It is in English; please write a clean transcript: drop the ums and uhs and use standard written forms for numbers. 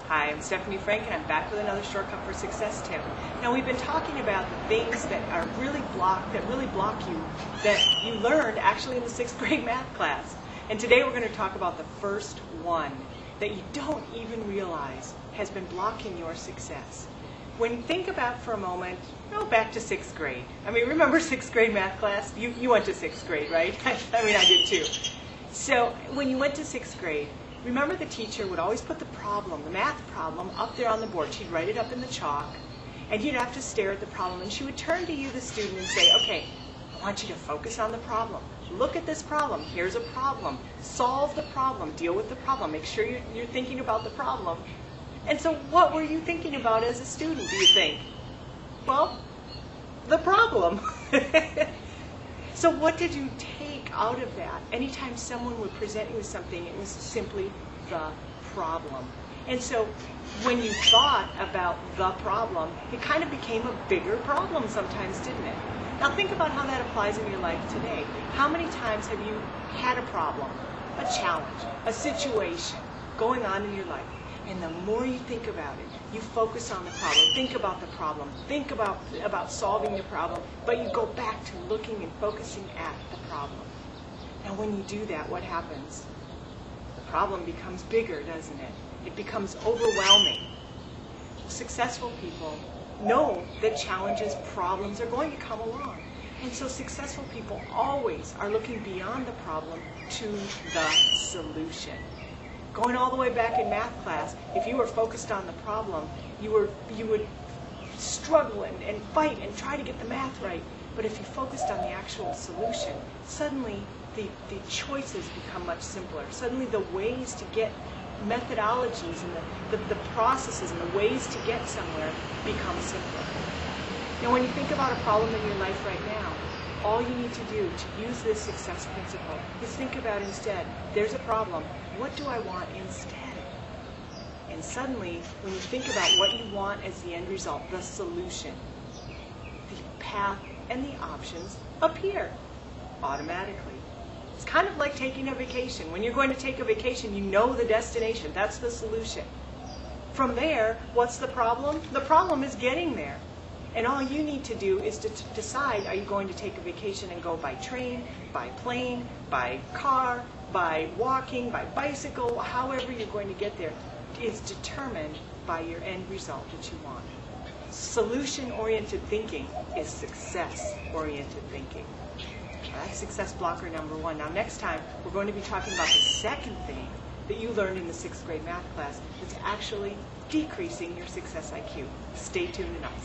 Hi, I'm Stephanie Frank, and I'm back with another Shortcut for Success tip. Now, we've been talking about the things that are really block you, that you learned actually in the 6th grade math class. And today we're going to talk about the first one that you don't even realize has been blocking your success. When you think about for a moment, back to 6th grade. I mean, remember 6th grade math class? You went to 6th grade, right? I mean, I did too. So when you went to 6th grade, remember the teacher would always put the problem, the math problem, up there on the board. She'd write it up in the chalk, and you'd have to stare at the problem. And she would turn to you, the student, and say, okay, I want you to focus on the problem. Look at this problem. Here's a problem. Solve the problem. Deal with the problem. Make sure you're thinking about the problem. And so what were you thinking about as a student, do you think? Well, the problem. So what did you take out of that? Anytime someone would present you with something, it was simply the problem. And so when you thought about the problem, it kind of became a bigger problem sometimes, didn't it? Now think about how that applies in your life today. How many times have you had a problem, a challenge, a situation going on in your life? And the more you think about it, you focus on the problem, think about the problem, think about solving the problem, but you go back to looking and focusing at the problem. Now when you do that, what happens? The problem becomes bigger, doesn't it? It becomes overwhelming. Successful people know that challenges, problems are going to come along. And so successful people always are looking beyond the problem to the solution. Going all the way back in math class, if you were focused on the problem, you would struggle and fight and try to get the math right. But if you focused on the actual solution, suddenly the choices become much simpler. Suddenly the ways to get methodologies and the processes and the ways to get somewhere become simpler. Now when you think about a problem in your life right now, all you need to do to use this success principle is think about instead, there's a problem, what do I want instead? And suddenly, when you think about what you want as the end result, the solution, the path and the options appear automatically. It's kind of like taking a vacation. When you're going to take a vacation, you know the destination. That's the solution. From there, what's the problem? The problem is getting there. And all you need to do is to decide, are you going to take a vacation and go by train, by plane, by car, by walking, by bicycle, however you're going to get there is determined by your end result that you want. Solution-oriented thinking is success-oriented thinking. That's success blocker number 1. Now next time, we're going to be talking about the second thing that you learned in the 6th grade math class that's actually decreasing your success IQ. Stay tuned and I'll